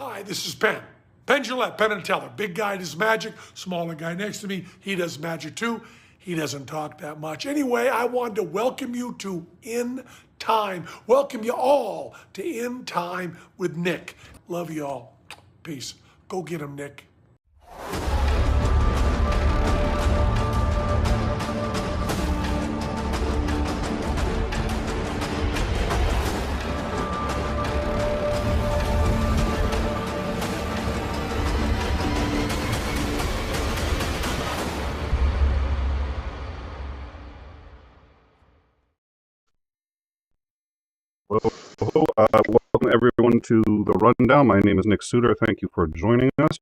Hi, this is Penn. Penn Jillette, Penn and Teller. Big guy does magic, smaller guy next to me, he does magic too. He doesn't talk that much. Anyway, I wanted to welcome you to In Time. Welcome you all to In Time with Nick. Love you all. Peace. Go get him, Nick. Hello, welcome everyone to the rundown. My name is Nick Suter. Thank you for joining us.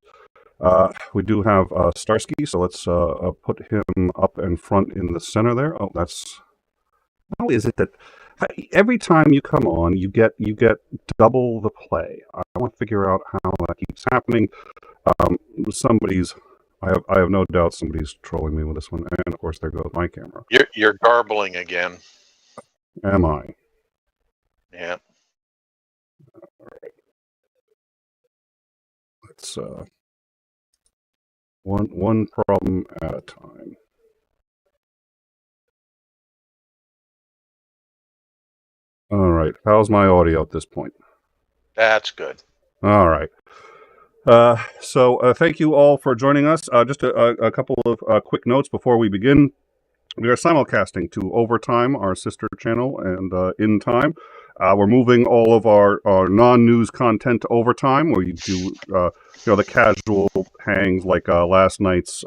We do have Starsky, so let's put him up in front in the center there. Oh, that's how is it that every time you come on, you get double the play? I want to figure out how that keeps happening. I have no doubt somebody's trolling me with this one, and of course there goes my camera. You're garbling again. Am I? Yeah. All right. Let's one problem at a time. All right. How's my audio at this point? That's good. All right. So thank you all for joining us. Just a couple of quick notes before we begin. We are simulcasting to Overtime, our sister channel, and In Time. We're moving all of our non-news content to Overtime, where you do the casual hangs like last night's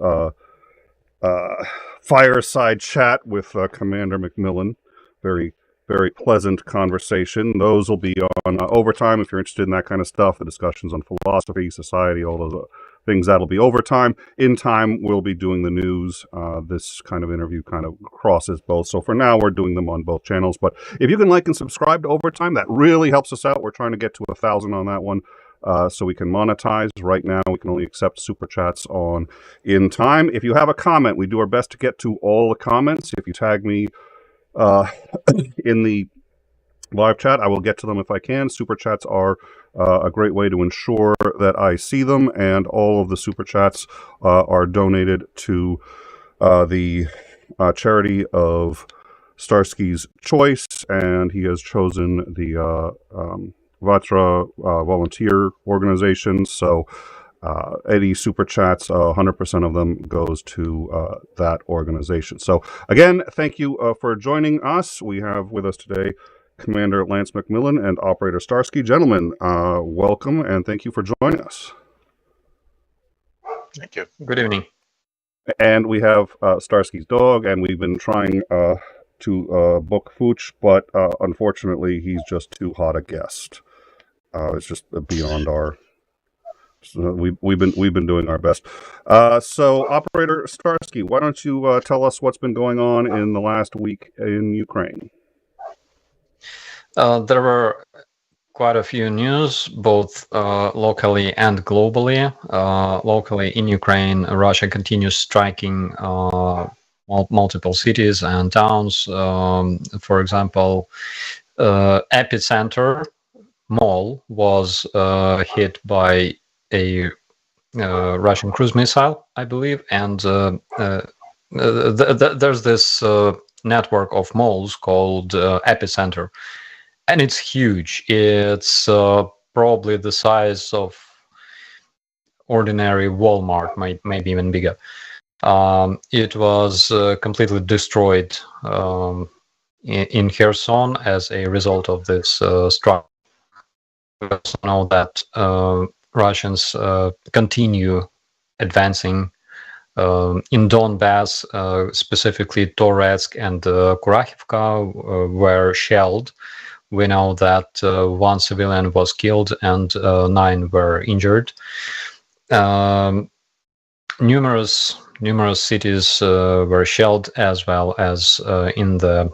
fireside chat with Commander McMillan. Very, very pleasant conversation. Those will be on Overtime if you're interested in that kind of stuff. The discussions on philosophy, society, all those things, that'll be Overtime. In Time, we'll be doing the news. This kind of interview kind of crosses both. So for now, we're doing them on both channels. But if you can like and subscribe to Overtime, that really helps us out. We're trying to get to 1,000 on that one so we can monetize. Right now, we can only accept super chats on In Time. If you have a comment, we do our best to get to all the comments. If you tag me in the live chat, I will get to them if I can. Super chats are a great way to ensure that I see them, and all of the super chats are donated to the charity of Starsky's choice, and he has chosen the 𝐓𝐢𝐬𝐻 volunteer organization. So any super chats, 100% of them goes to that organization. So again, thank you for joining us. We have with us today Commander Lance McMillan and Operator Starsky. Gentlemen, welcome and thank you for joining us. Thank you. Good evening. And we have Starsky's dog, and we've been trying to book Fooch, but unfortunately he's just too hot a guest. It's just beyond our... So we've been doing our best. So Operator Starsky, why don't you tell us what's been going on in the last week in Ukraine? There were quite a few news, both locally and globally. Locally in Ukraine, Russia continues striking multiple cities and towns. For example, epicenter mall was hit by a Russian cruise missile, I believe, and there's this network of malls called Epicenter. And it's huge. It's probably the size of ordinary Walmart, maybe even bigger. It was completely destroyed in Kherson as a result of this strike. We also know that Russians continue advancing in Donbass, specifically Toretsk and Kurakhivka were shelled. We know that one civilian was killed and 9 were injured. Numerous cities were shelled, as well as in the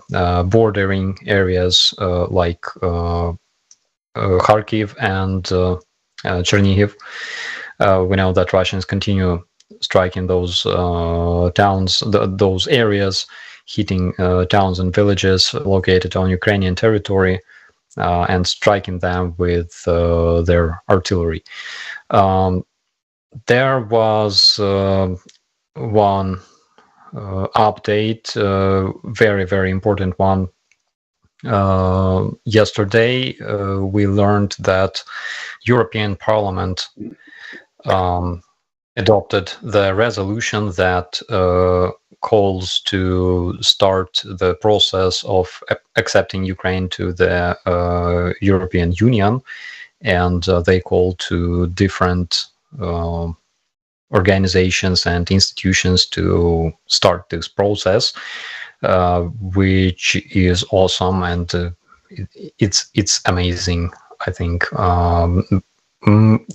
bordering areas like Kharkiv and Chernihiv. We know that Russians continue striking those towns, those areas, hitting towns and villages located on Ukrainian territory. and striking them with their artillery. There was one update, very, very important one. Yesterday, we learned that European Parliament adopted the resolution that calls to start the process of accepting Ukraine to the European Union, and they call to different organizations and institutions to start this process, which is awesome, and it's amazing. I think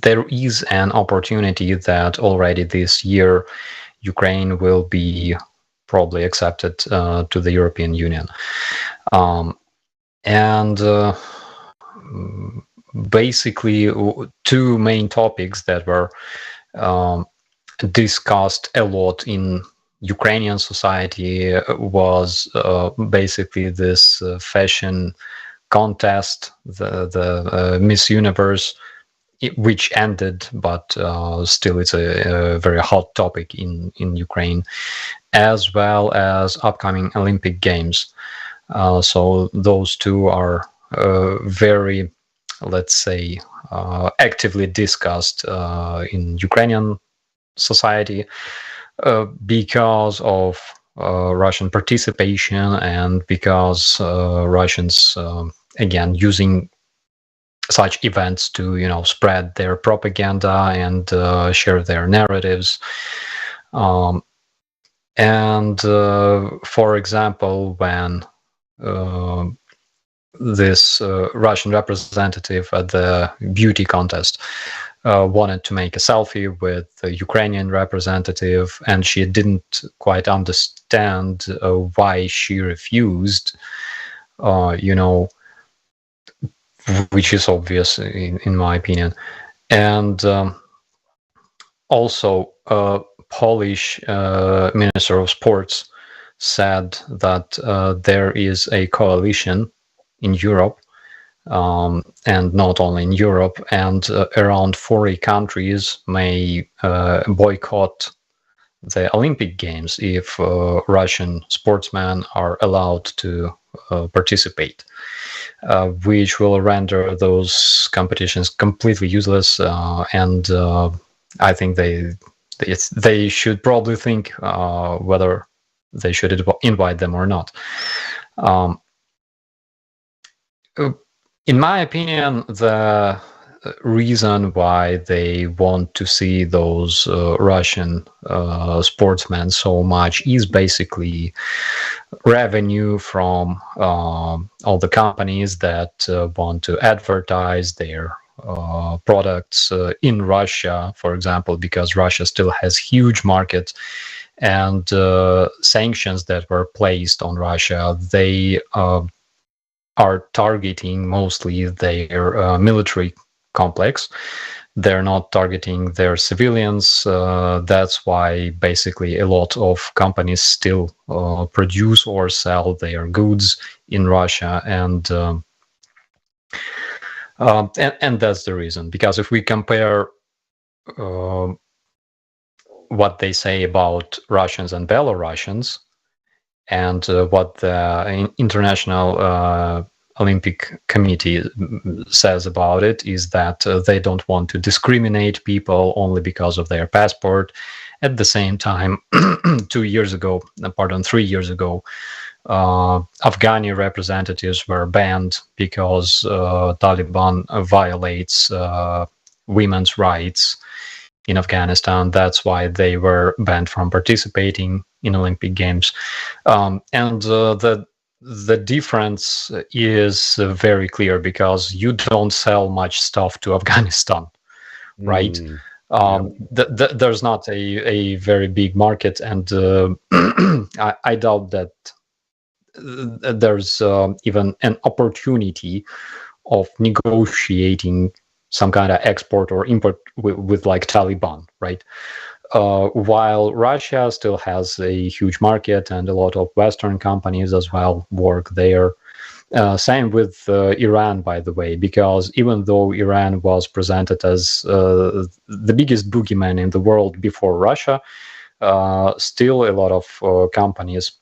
there is an opportunity that already this year Ukraine will be probably accepted to the European Union, and basically two main topics that were discussed a lot in Ukrainian society was basically this fashion contest, the Miss Universe, which ended, but still it's a very hot topic in Ukraine, as well as upcoming Olympic Games. So those two are very, let's say, actively discussed in Ukrainian society because of Russian participation, and because Russians, again, using such events to spread their propaganda and share their narratives. And for example, when this Russian representative at the beauty contest wanted to make a selfie with the Ukrainian representative, and she didn't quite understand why she refused, which is obvious in my opinion. And also, Polish Minister of Sports said that there is a coalition in Europe, and not only in Europe, and around 40 countries may boycott the Olympic Games if Russian sportsmen are allowed to participate, which will render those competitions completely useless. And I think they should probably think whether they should invite them or not. In my opinion, the reason why they want to see those Russian sportsmen so much is basically revenue from all the companies that want to advertise their products in Russia, for example, because Russia still has huge market, and sanctions that were placed on Russia, they are targeting mostly their military complex. They're not targeting their civilians. That's why basically a lot of companies still produce or sell their goods in Russia, and that's the reason. Because if we compare what they say about Russians and Belarusians, and what the International Olympic Committee says about it, is that they don't want to discriminate people only because of their passport. At the same time, 3 years ago, Afghani representatives were banned because Taliban violates women's rights in Afghanistan. That's why they were banned from participating in Olympic Games. And the difference is very clear, because you don't sell much stuff to Afghanistan, right? There's not a very big market, and I doubt that there's even an opportunity of negotiating some kind of export or import with like Taliban, right? While Russia still has a huge market, and a lot of Western companies as well work there. Same with Iran, by the way, because even though Iran was presented as the biggest boogeyman in the world before Russia, still a lot of companies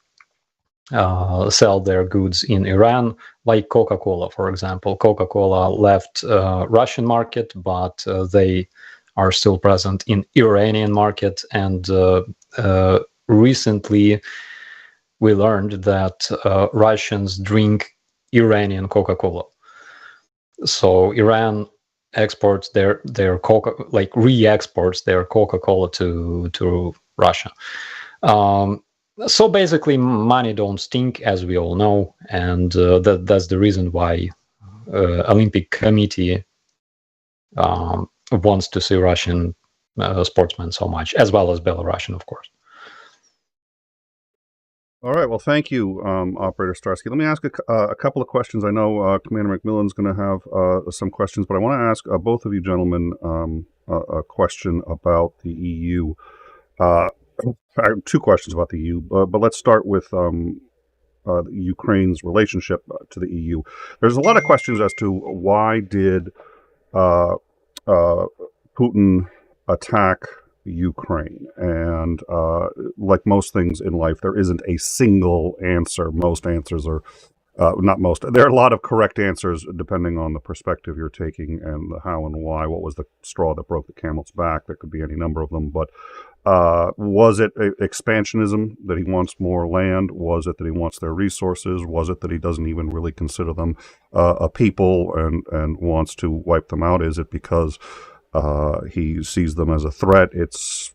sell their goods in Iran, like Coca-Cola, for example. Coca-Cola left Russian market, but they are still present in Iranian market. And recently, we learned that Russians drink Iranian Coca-Cola. So Iran exports their Coca, like re-exports their Coca-Cola to Russia. So basically, money don't stink, as we all know, and that's the reason why Olympic Committee wants to see Russian sportsmen so much, as well as Belarusian, of course. All right. Well, thank you, Operator Starsky. Let me ask a couple of questions. I know Commander McMillan's going to have some questions, but I want to ask both of you gentlemen a question about the EU. I have two questions about the EU, but let's start with Ukraine's relationship to the EU. There's a lot of questions as to why did Putin attack Ukraine, and like most things in life, there isn't a single answer. Most answers are not most. There are a lot of correct answers depending on the perspective you're taking and the how and why. What was the straw that broke the camel's back? There could be any number of them, but was it expansionism, that he wants more land? Was it that he wants their resources? Was it that he doesn't even really consider them a people and wants to wipe them out? Is it because he sees them as a threat? It's,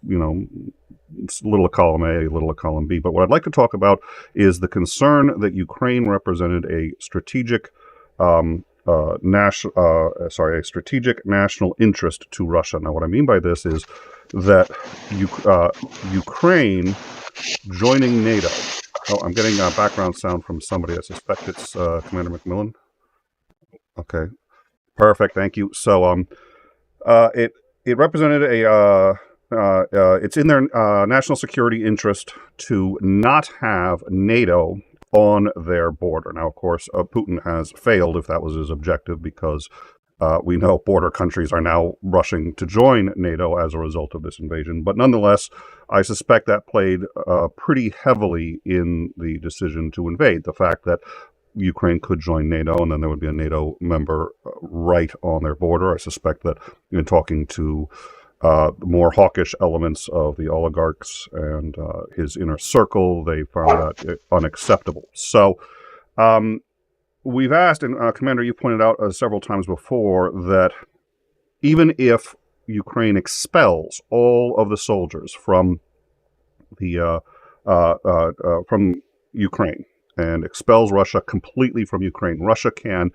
it's little column A, little strategic B. But what I'd like to talk about is the concern that Ukraine represented a strategic national interest to Russia. Now, what I mean by this is that Ukraine joining NATO. Oh, I'm getting a background sound from somebody. I suspect it's Commander McMillan. Okay, perfect. Thank you. So, it represented it's in their national security interest to not have NATO on their border. Now, of course, Putin has failed if that was his objective, because we know border countries are now rushing to join NATO as a result of this invasion. But nonetheless, I suspect that played pretty heavily in the decision to invade. The fact that Ukraine could join NATO, and then there would be a NATO member right on their border. I suspect that in talking to the more hawkish elements of the oligarchs and his inner circle, they found that unacceptable. So we've asked, and Commander, you pointed out several times before, that even if Ukraine expels all of the soldiers from from Ukraine, and expels Russia completely from Ukraine, Russia can,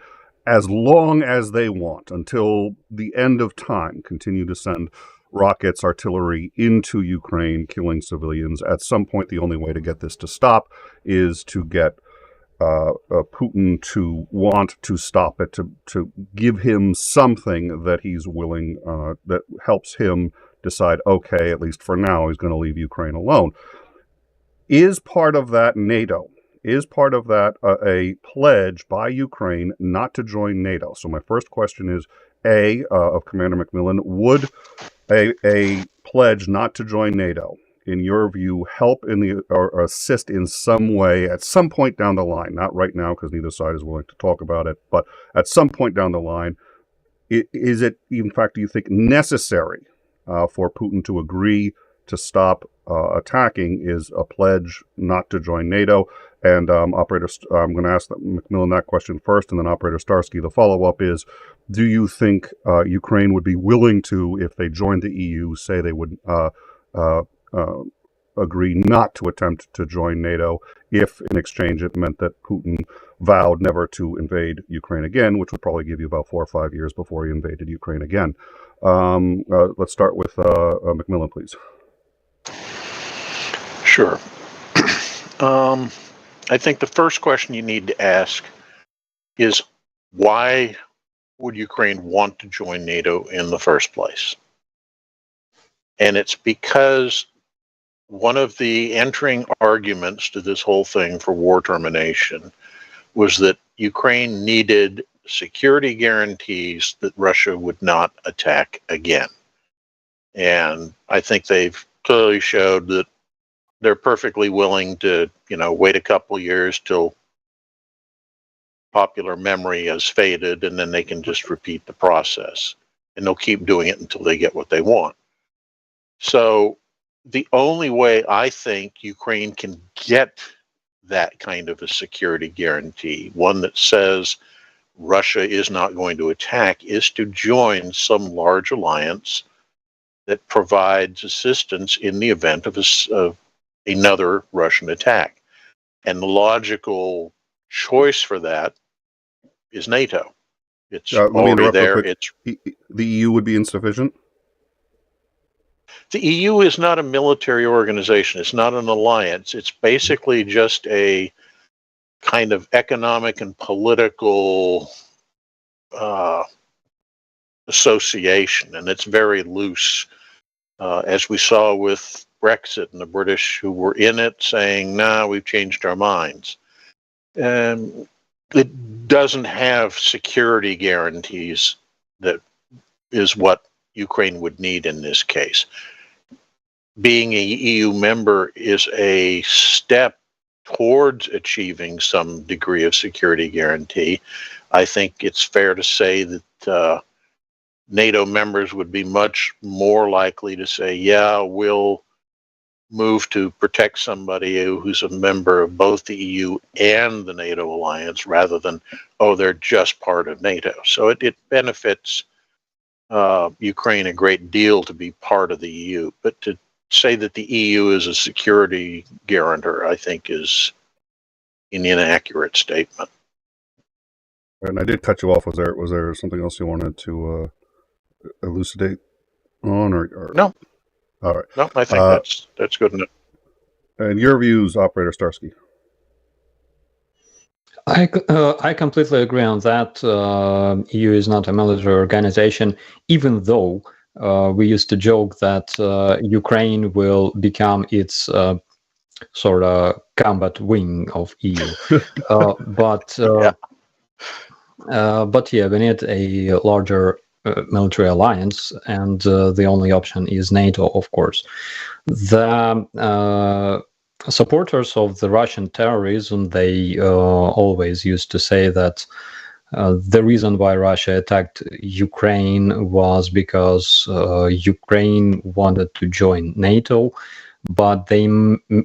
as long as they want, until the end of time, continue to send rockets, artillery into Ukraine, killing civilians. At some point, the only way to get this to stop is to get Putin to want to stop it, to give him something that he's willing, that helps him decide, okay, at least for now, he's going to leave Ukraine alone. Is part of that NATO? Is part of that a pledge by Ukraine not to join NATO? So my first question is, of Commander McMillan, would a pledge not to join NATO, in your view, help or assist in some way at some point down the line? Not right now, because neither side is willing to talk about it, but at some point down the line, is it, in fact, do you think necessary for Putin to agree to stop attacking? Is a pledge not to join NATO? And Operator, I'm going to ask McMillan that question first, and then Operator Starsky, the follow-up is, do you think Ukraine would be willing to, if they joined the EU, say they would agree not to attempt to join NATO, if in exchange it meant that Putin vowed never to invade Ukraine again, which would probably give you about 4 or 5 years before he invaded Ukraine again? Let's start with McMillan, please. Sure. I think the first question you need to ask is, why would Ukraine want to join NATO in the first place? And it's because one of the entering arguments to this whole thing for war termination was that Ukraine needed security guarantees that Russia would not attack again. And I think they've clearly showed that they're perfectly willing to, wait a couple years till popular memory has faded, and then they can just repeat the process. And they'll keep doing it until they get what they want. So the only way I think Ukraine can get that kind of a security guarantee, one that says Russia is not going to attack, is to join some large alliance that provides assistance in the event of another Russian attack. And the logical choice for that is NATO. It's already there. The EU would be insufficient? The EU is not a military organization. It's not an alliance. It's basically just a kind of economic and political association, and it's very loose, as we saw with Brexit and the British who were in it saying, "Nah, we've changed our minds." And it doesn't have security guarantees that is what Ukraine would need in this case. Being a EU member is a step towards achieving some degree of security guarantee. I think it's fair to say that NATO members would be much more likely to say, yeah, we'll move to protect somebody who's a member of both the EU and the NATO alliance, rather than, oh, they're just part of NATO. So it benefits Ukraine a great deal to be part of the EU. But to say that the EU is a security guarantor, I think, is an inaccurate statement. And I did cut you off. Was there something else you wanted to elucidate on, or no? All right. No, I think that's good enough. And your views, Operator Starsky? I completely agree on that. EU is not a military organization, even though we used to joke that Ukraine will become its sort of combat wing of EU. But yeah, we need a larger military alliance, and the only option is NATO, of course. The supporters of the Russian terrorism, they always used to say that the reason why Russia attacked Ukraine was because Ukraine wanted to join NATO, but they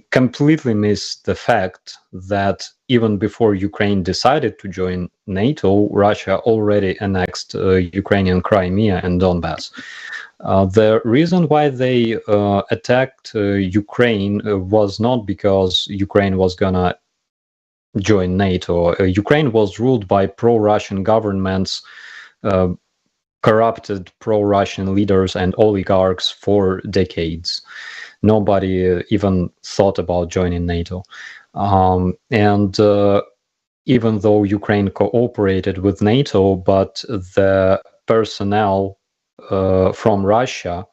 completely missed the fact that even before Ukraine decided to join NATO, Russia already annexed Ukrainian Crimea and Donbass. The reason why they attacked Ukraine was not because Ukraine was gonna join NATO. Ukraine was ruled by pro-Russian governments, corrupted pro-Russian leaders and oligarchs for decades. Nobody even thought about joining NATO. And even though Ukraine cooperated with NATO, but the personnel from Russia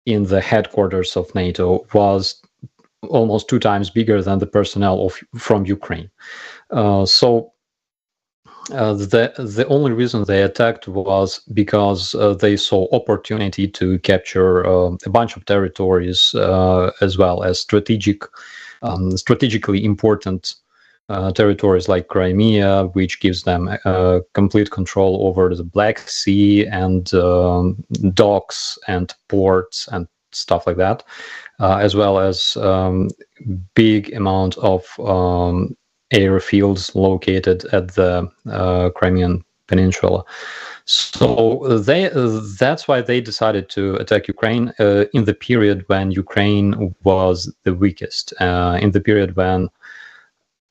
in the headquarters of NATO was almost 2 times bigger than the personnel from Ukraine. So the only reason they attacked was because they saw opportunity to capture a bunch of territories, as well as strategically important territories like Crimea, which gives them complete control over the Black Sea and docks and ports and stuff like that, as well as big amount of airfields located at the Crimean Peninsula. So that's why they decided to attack Ukraine in the period when Ukraine was the weakest, in the period when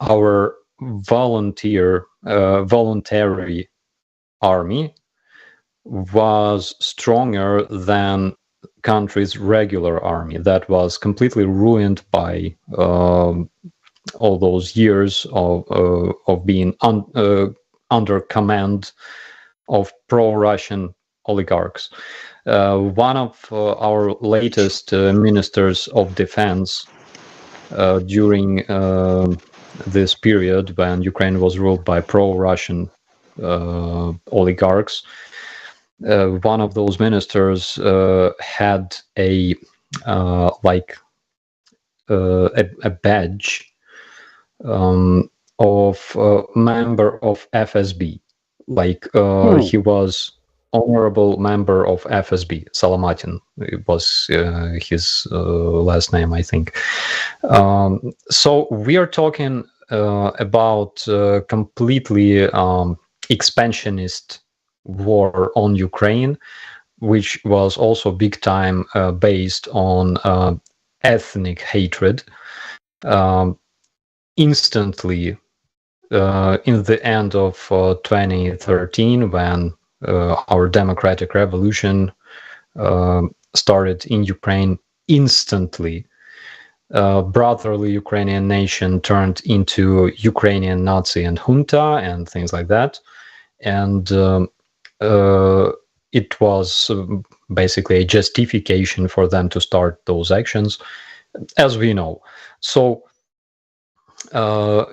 our voluntary army was stronger than country's regular army that was completely ruined by all those years of being under command of pro-Russian oligarchs. One of our latest ministers of defense during this period when Ukraine was ruled by pro-Russian oligarchs. One of those ministers had a badge of member of FSB. He was honorable member of FSB. Salamatyn was his last name, I think. So we are talking about completely expansionist war on Ukraine, which was also big time based on ethnic hatred. Instantly, in the end of 2013, when our democratic revolution started in Ukraine, instantly brotherly Ukrainian nation turned into Ukrainian Nazi and junta and things like that. And it was basically a justification for them to start those actions, as we know. So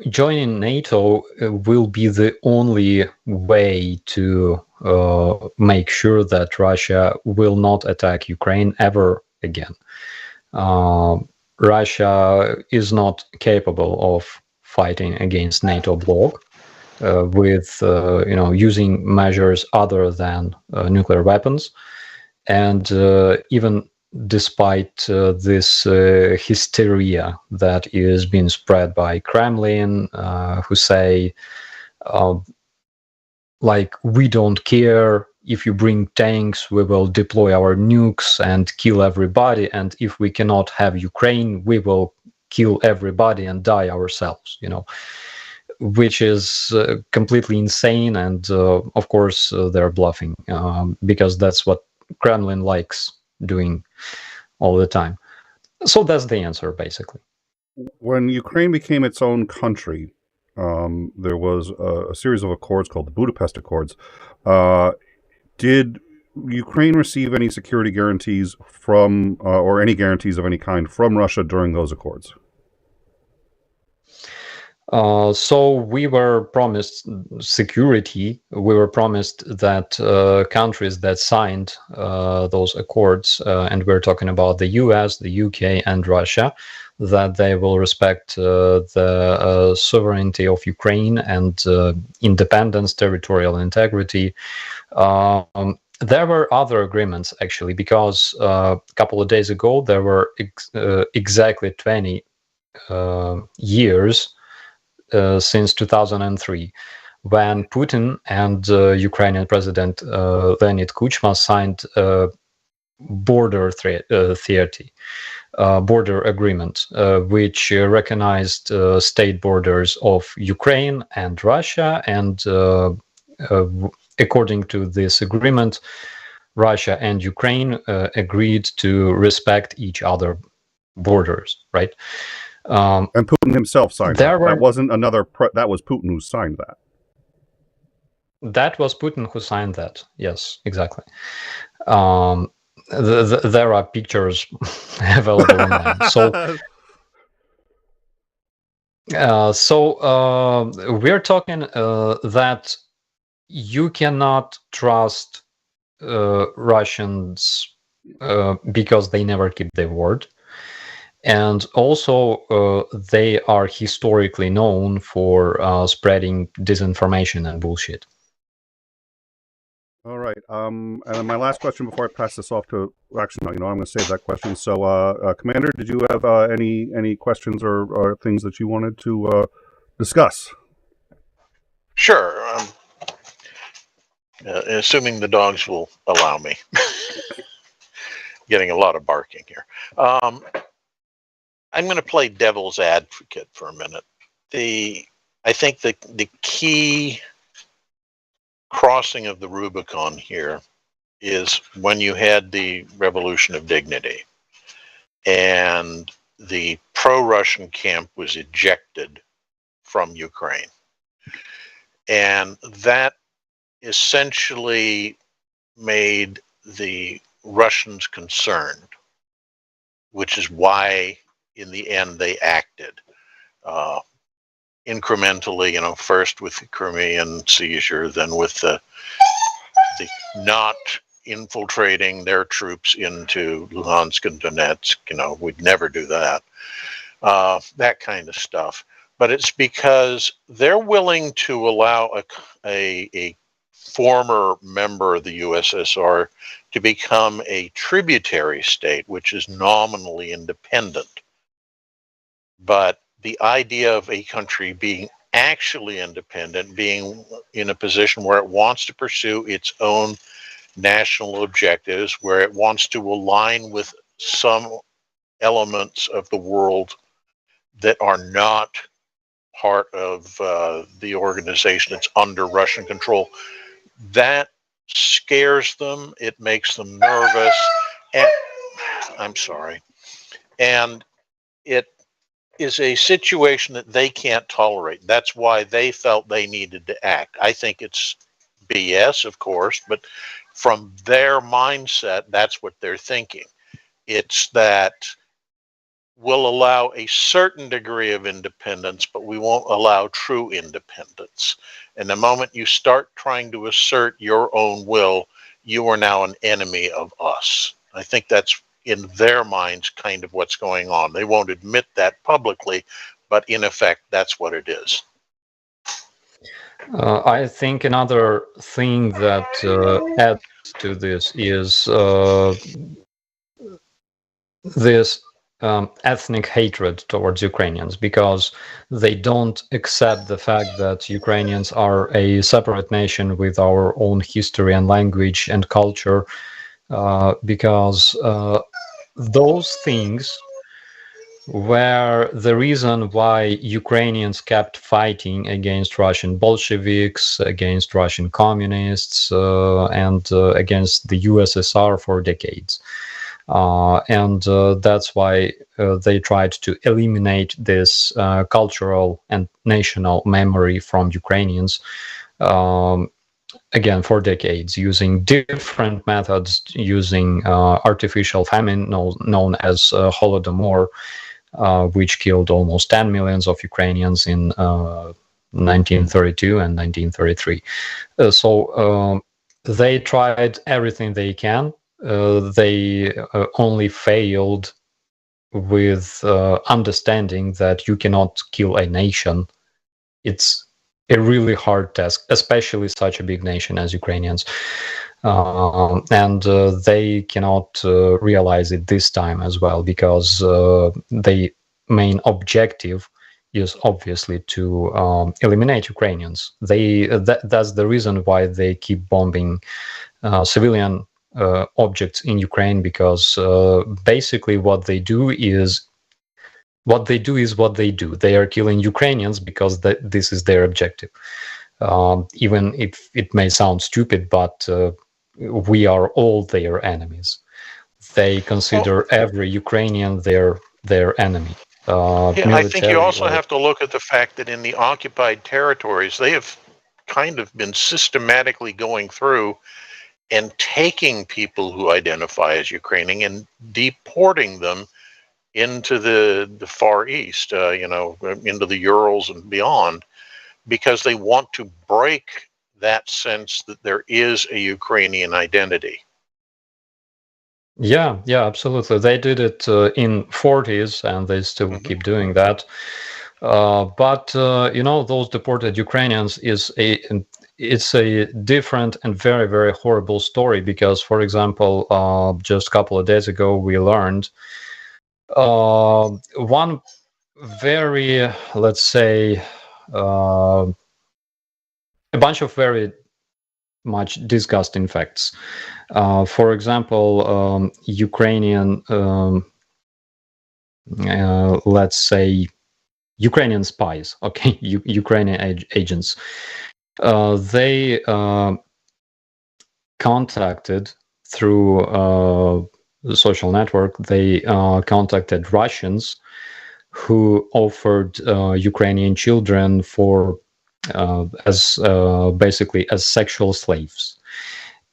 joining NATO will be the only way to make sure that Russia will not attack Ukraine ever again. Russia is not capable of fighting against NATO bloc with using measures other than nuclear weapons, and even despite this hysteria that is being spread by Kremlin, who say we don't care. If you bring tanks, we will deploy our nukes and kill everybody. And if we cannot have Ukraine, we will kill everybody and die ourselves, which is completely insane. And of course, they're bluffing because that's what Kremlin likes doing all the time. So that's the answer, basically. When Ukraine became its own country, there was a series of accords called the Budapest Accords. Did Ukraine receive any security guarantees from, or any guarantees of any kind from Russia during those accords? So we were promised security. We were promised that countries that signed those accords, and we're talking about the US, the UK, and Russia, that they will respect the sovereignty of Ukraine and independence, territorial integrity. There were other agreements, actually, because a couple of days ago, there were exactly 20 years since 2003, when Putin and Ukrainian President Leonid Kuchma signed border agreement, which recognized state borders of Ukraine and Russia. And according to this agreement, Russia and Ukraine agreed to respect each other borders, right? And Putin himself signed that. That wasn't another. That was Putin who signed that. That was Putin who signed that. Yes, exactly. There are pictures available online. So we're talking that you cannot trust Russians because they never keep their word. And also, they are historically known for spreading disinformation and bullshit. All right. And then my last question before I pass this off to, actually, no, I'm going to save that question. So, Commander, did you have any questions or things that you wanted to discuss? Sure. Assuming the dogs will allow me. Getting a lot of barking here. I'm going to play devil's advocate for a minute. I think the key crossing of the Rubicon here is when you had the Revolution of Dignity and the pro-Russian camp was ejected from Ukraine. And that essentially made the Russians concerned, which is why in the end they acted. incrementally, first with the Crimean seizure, then with the not infiltrating their troops into Luhansk and Donetsk. We'd never do that. That kind of stuff. But it's because they're willing to allow a former member of the USSR to become a tributary state, which is nominally independent. But the idea of a country being actually independent, being in a position where it wants to pursue its own national objectives, where it wants to align with some elements of the world that are not part of the organization that's under Russian control, that scares them. It makes them nervous. And I'm sorry. And it is a situation that they can't tolerate. That's why they felt they needed to act. I think it's BS, of course, but from their mindset, that's what they're thinking. It's that we'll allow a certain degree of independence, but we won't allow true independence. And the moment you start trying to assert your own will, you are now an enemy of us. I think that's in their minds kind of what's going on. They won't admit that publicly, but in effect, that's what it is. I think another thing that adds to this is this ethnic hatred towards Ukrainians, because they don't accept the fact that Ukrainians are a separate nation with our own history and language and culture, because those things were the reason why Ukrainians kept fighting against Russian Bolsheviks, against Russian communists, and against the USSR for decades. And that's why they tried to eliminate this cultural and national memory from Ukrainians, again, for decades, using different methods, using artificial famine known as Holodomor, which killed almost 10 million of Ukrainians in 1932 and 1933. So they tried everything they can. They only failed with understanding that you cannot kill a nation. It's a really hard task, especially such a big nation as Ukrainians. And they cannot realize it this time as well, because the main objective is obviously to eliminate Ukrainians. That's the reason why they keep bombing civilian objects in Ukraine, because basically what they do is what they do. They are killing Ukrainians because this is their objective. Even if it may sound stupid, but we are all their enemies. They consider every Ukrainian their enemy. I think you also have to look at the fact that in the occupied territories, they have kind of been systematically going through and taking people who identify as Ukrainian and deporting them into the Far East, into the Urals and beyond, because they want to break that sense that there is a Ukrainian identity. Yeah, absolutely. They did it in 40s, and they still keep doing that. But those deported Ukrainians it's a different and very, very horrible story, because, for example, just a couple of days ago, we learned one very, let's say, a bunch of very much disgusting facts. For example, Ukrainian, let's say, Ukrainian spies, okay, Ukrainian agents. They contacted through the social network. They contacted Russians who offered Ukrainian children for as basically as sexual slaves.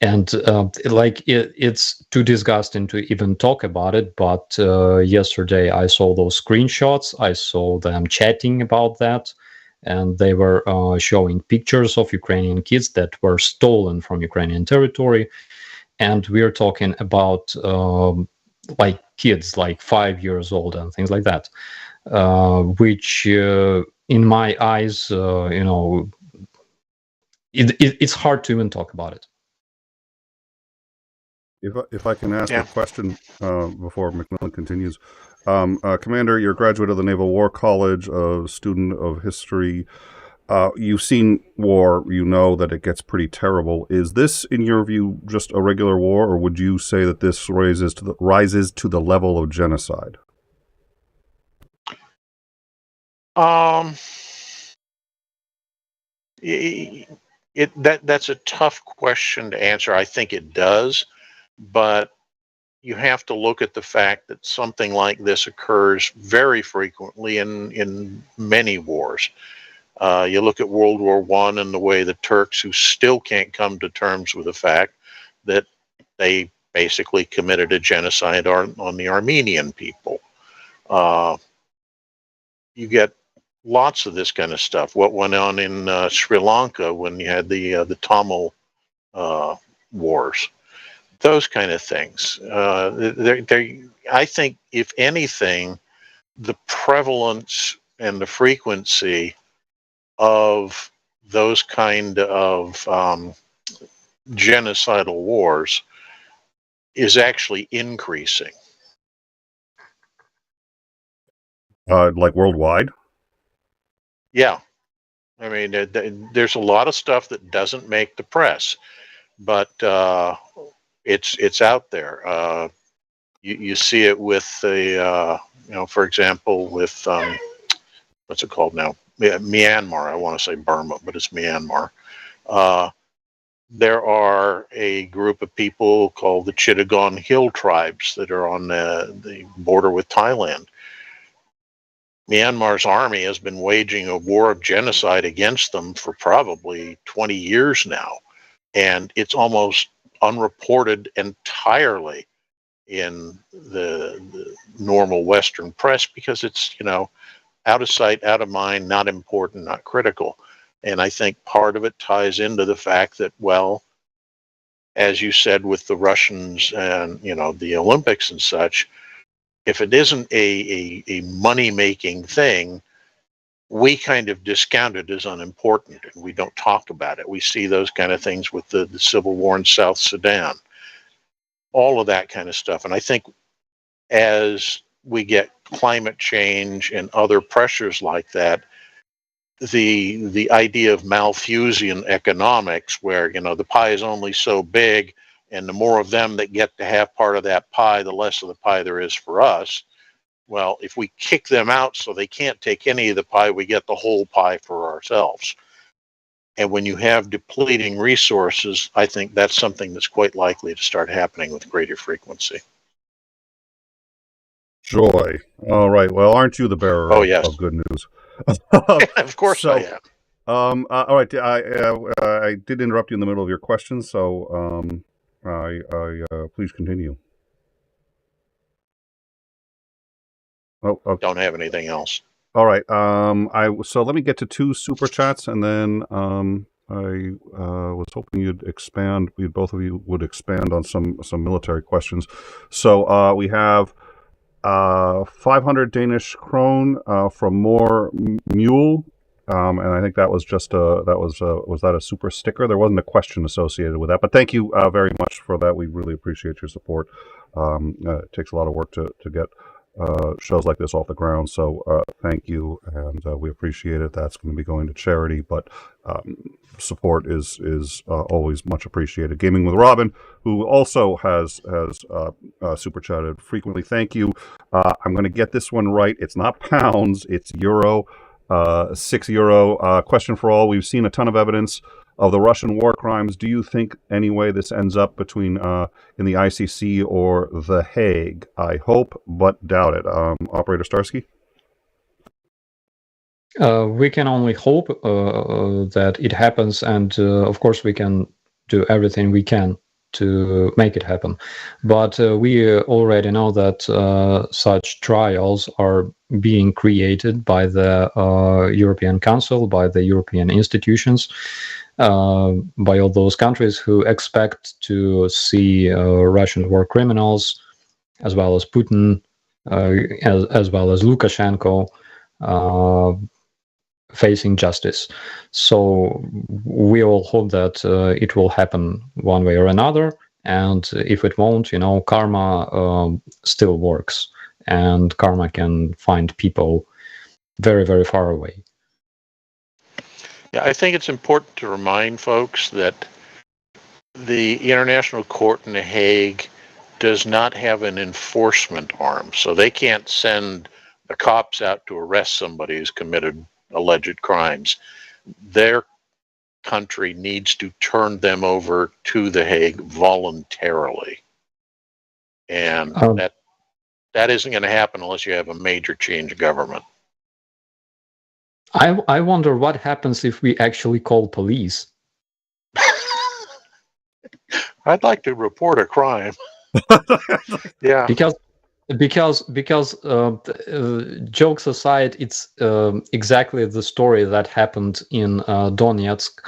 And it's too disgusting to even talk about it. But yesterday I saw those screenshots. I saw them chatting about that. and they were showing pictures of Ukrainian kids that were stolen from Ukrainian territory. And we're talking about like kids like 5 years old and things like that, which in my eyes, it's hard to even talk about it. If I can ask Yeah. a question before McMillan continues. Commander, you're a graduate of the Naval War College, a student of history. You've seen war, you know that it gets pretty terrible. Is this, in your view, just a regular war, or would you say that this rises to the level of genocide? That's a tough question to answer. I think it does, but you have to look at the fact that something like this occurs very frequently in many wars. You look at World War I and the way the Turks, who still can't come to terms with the fact that they basically committed a genocide on the Armenian people. You get lots of this kind of stuff. What went on in Sri Lanka when you had the Tamil wars, those kind of things. I think, if anything, the prevalence and the frequency of those kind of genocidal wars is actually increasing. Like worldwide? Yeah. I mean, there's a lot of stuff that doesn't make the press, but it's out there. You see it with the, for example, with what's it called now? Myanmar. I want to say Burma, but it's Myanmar. There are a group of people called the Chittagong Hill tribes that are on the border with Thailand. Myanmar's army has been waging a war of genocide against them for probably 20 years now, and it's almost unreported entirely in the normal Western press because it's, out of sight, out of mind, not important, not critical. And I think part of it ties into the fact that, well, as you said with the Russians and, the Olympics and such, if it isn't a money-making thing, we kind of discount it as unimportant and we don't talk about it. We see those kind of things with the civil war in South Sudan, all of that kind of stuff. And I think as we get climate change and other pressures like that, the idea of Malthusian economics, where the pie is only so big, and the more of them that get to have part of that pie, the less of the pie there is for us. Well, if we kick them out so they can't take any of the pie, we get the whole pie for ourselves. And when you have depleting resources, I think that's something that's quite likely to start happening with greater frequency. Joy. All right. Well, aren't you the bearer of good news? Of course I am. All right. I did interrupt you in the middle of your question, so please continue. Oh, okay. Don't have anything else. All right. So let me get to 2 super chats, and then I was hoping both of you would expand on some military questions. So we have 500 Danish krone from More Mule. And I think that was just was that a super sticker? There wasn't a question associated with that, but thank you very much for that. We really appreciate your support. It takes a lot of work to get shows like this off the ground. So thank you, and we appreciate it. That's going to be going to charity, but support is always much appreciated. Gaming with Robin, who also has super chatted frequently. Thank you. I'm going to get this one right. It's not pounds, it's euro. €6. Question for all. We've seen a ton of evidence of the Russian war crimes. Do you think anyway this ends up between in the ICC or the Hague? I hope, but doubt it. Operator Starsky? We can only hope that it happens, and of course we can do everything we can to make it happen. But we already know that such trials are being created by the European Council, by the European institutions, by all those countries who expect to see Russian war criminals, as well as Putin, as well as Lukashenko, facing justice. So we all hope that it will happen one way or another. And if it won't, karma still works, and karma can find people very, very far away. Yeah, I think it's important to remind folks that the International Court in The Hague does not have an enforcement arm, so they can't send the cops out to arrest somebody who's committed alleged crimes. Their country needs to turn them over to The Hague voluntarily, and that isn't going to happen unless you have a major change of government. I wonder what happens if we actually call police. I'd like to report a crime. Yeah. Because jokes aside, it's exactly the story that happened in Donetsk,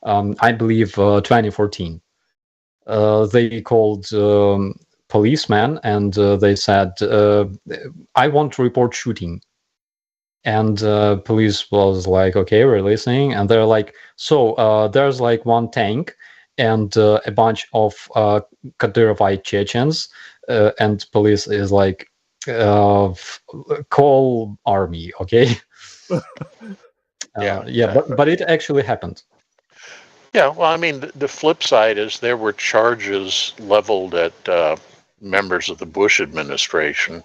I believe 2014. They called policemen and they said, I want to report shooting. And police was like, okay, we're listening. And they're like, so there's like one tank and a bunch of Kadyrovite Chechens. And police is like, call army, okay? But it actually happened. Yeah, well, I mean, the flip side is there were charges leveled at members of the Bush administration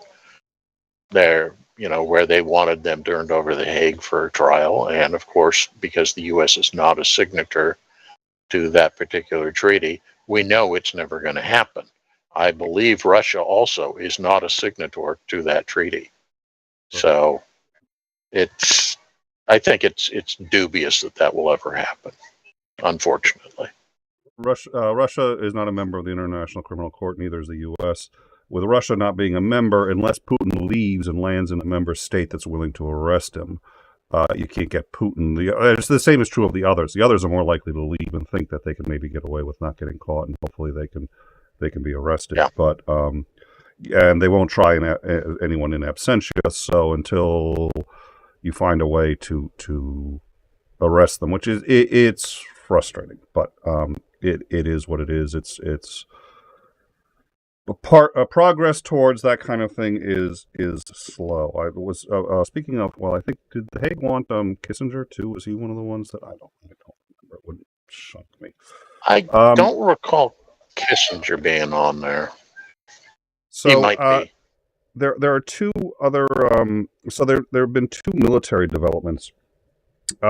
there, where they wanted them turned over to The Hague for a trial. And of course, because the U.S. is not a signature to that particular treaty, we know it's never going to happen. I believe Russia also is not a signatory to that treaty. So I think it's dubious that will ever happen, unfortunately. Russia is not a member of the International Criminal Court, neither is the U.S. With Russia not being a member, unless Putin leaves and lands in a member state that's willing to arrest him, you can't get Putin. The same is true of the others. The others are more likely to leave and think that they can maybe get away with not getting caught, and hopefully they can be arrested. Yeah. But and they won't try anyone in absentia. So until you find a way to arrest them, which is it's frustrating, but it is what it is. It's progress towards that kind of thing is slow. I was speaking of. Well, I think did The Hague want Kissinger too? Was he one of the ones that I don't remember? It wouldn't shock me. I don't recall Kissinger being on there. So he might be. There are two other. So there have been two military developments.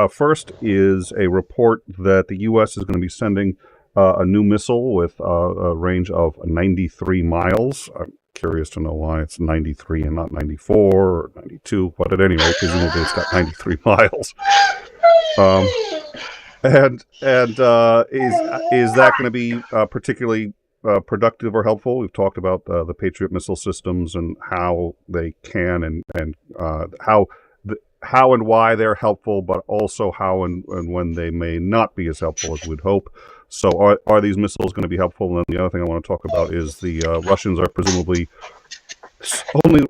First is a report that the U.S. is going to be sending a new missile with a range of 93 miles. I'm curious to know why it's 93 and not 94 or 92, but at any rate, presumably it's got 93 miles. And is that going to be particularly productive or helpful? We've talked about the Patriot missile systems and how they can and how and why they're helpful, but also how and when they may not be as helpful as we'd hope. So are these missiles going to be helpful? And then the other thing I want to talk about is the Russians are presumably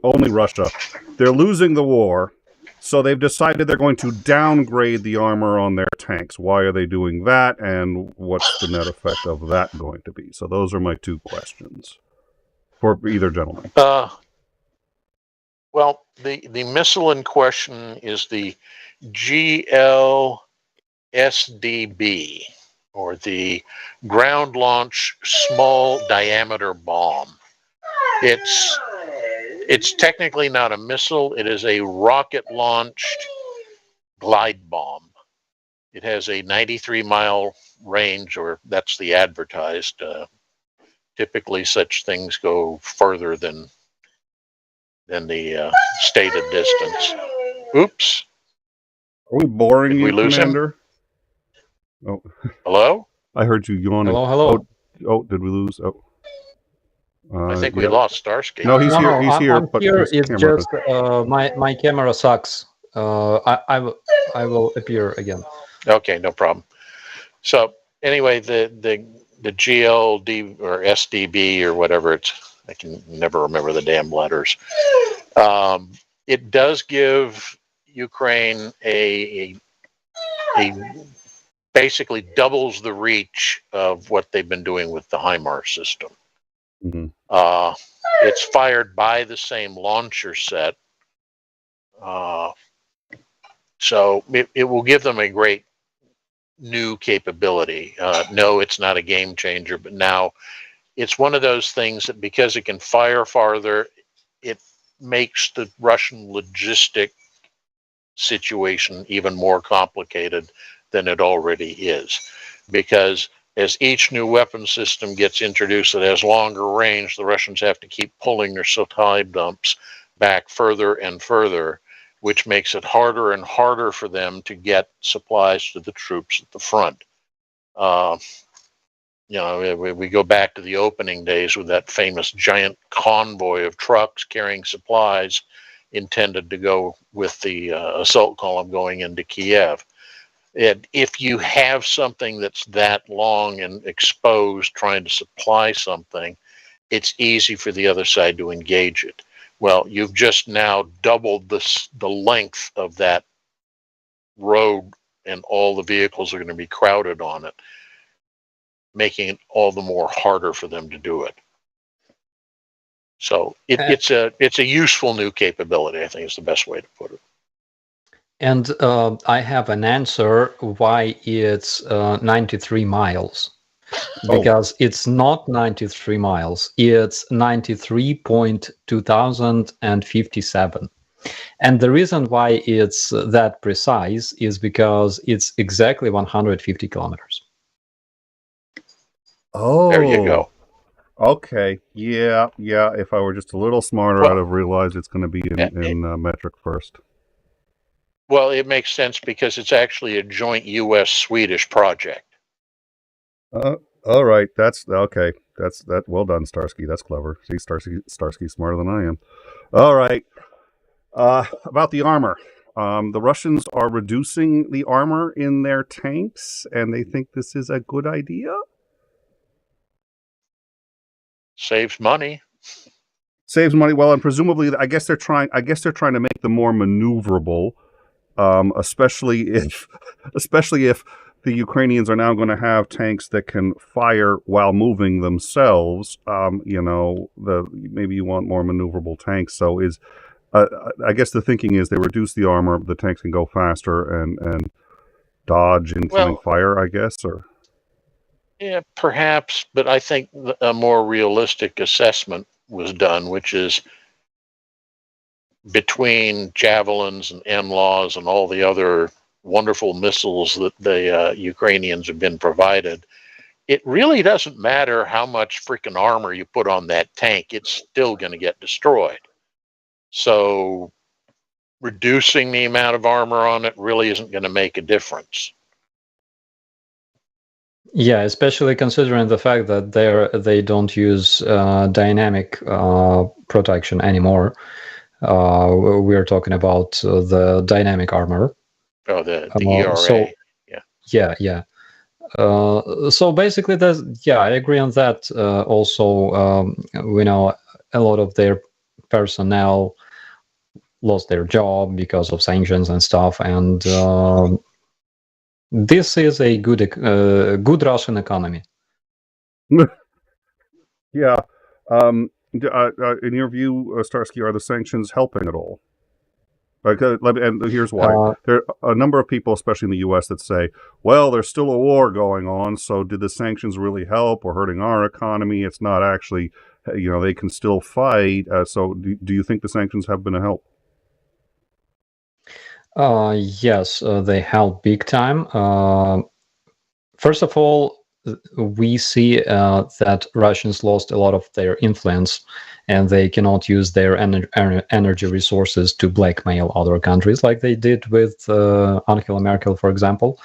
only Russia. They're losing the war, so they've decided they're going to downgrade the armor on their tanks. Why are they doing that, and what's the net effect of that going to be? So those are my two questions for either gentleman. Well, the missile in question is the 𝐒𝐬𝐜𝐿, or the Ground Launch Small Diameter Bomb. It's technically not a missile. It is a rocket-launched glide bomb. It has a 93-mile range, or that's the advertised. Typically, such things go further than the stated distance. Oops. Are we boring Did you, we lose Commander? him? Oh. Hello? I heard you yawning. Hello. Oh, Oh, did we lose? Oh, I think we yeah. lost Starsky. No, he's here. No, He's here, I'm but here. his It's camera. just my camera sucks. I will appear again. Okay, no problem. So anyway, the GLD or SDB or whatever I can never remember the damn letters. It does give Ukraine a basically doubles the reach of what they've been doing with the HIMARS system. Mm-hmm. It's fired by the same launcher set. So it will give them a great new capability. No, it's not a game changer, but now it's one of those things that because it can fire farther, it makes the Russian logistic situation even more complicated than it already is. Because as each new weapon system gets introduced that has longer range, the Russians have to keep pulling their supply dumps back further and further, which makes it harder and harder for them to get supplies to the troops at the front. We go back to the opening days with that famous giant convoy of trucks carrying supplies intended to go with the assault column going into Kiev. And if you have something that's that long and exposed trying to supply something, it's easy for the other side to engage it. Well, you've just now doubled the length of that road, and all the vehicles are going to be crowded on it, making it all the more harder for them to do it. So it's a useful new capability, I think is the best way to put it. And I have an answer why it's 93 miles. Because it's not 93 miles, it's 93.2057. And the reason why it's that precise is because it's exactly 150 kilometers. Oh, there you go. Okay, yeah. If I were just a little smarter, I'd have realized it's going to be in metric first. Well, it makes sense because it's actually a joint U.S.-Swedish project. All right, that's okay. That's that. Well done, Starsky. That's clever. See, Starsky's smarter than I am. All right. About the armor. The Russians are reducing the armor in their tanks, and they think this is a good idea. Saves money. Saves money. Well, and presumably, I guess they're trying to make them more maneuverable, especially if the Ukrainians are now going to have tanks that can fire while moving themselves. Maybe you want more maneuverable tanks. So I guess the thinking is they reduce the armor, the tanks can go faster and dodge incoming fire, I guess, or. Yeah, perhaps, but I think a more realistic assessment was done, which is between javelins and MLAWs and all the other wonderful missiles that the Ukrainians have been provided, it really doesn't matter how much freaking armor you put on that tank, it's still going to get destroyed. So reducing the amount of armor on it really isn't going to make a difference. Yeah, especially considering the fact that they don't use dynamic protection anymore. We're talking about the dynamic armor. Oh, the ERA. Yeah. So basically, I agree on that. Also, we know a lot of their personnel lost their job because of sanctions and stuff, and this is a good Russian economy. Yeah. In your view, Starsky, are the sanctions helping at all? And here's why. There are a number of people, especially in the U.S., that say, well, there's still a war going on, so did the sanctions really help or hurting our economy? It's not actually, they can still fight. So do you think the sanctions have been a help? Yes, they help big time. First of all, we see that Russians lost a lot of their influence, and they cannot use their energy resources to blackmail other countries like they did with Angela Merkel, for example.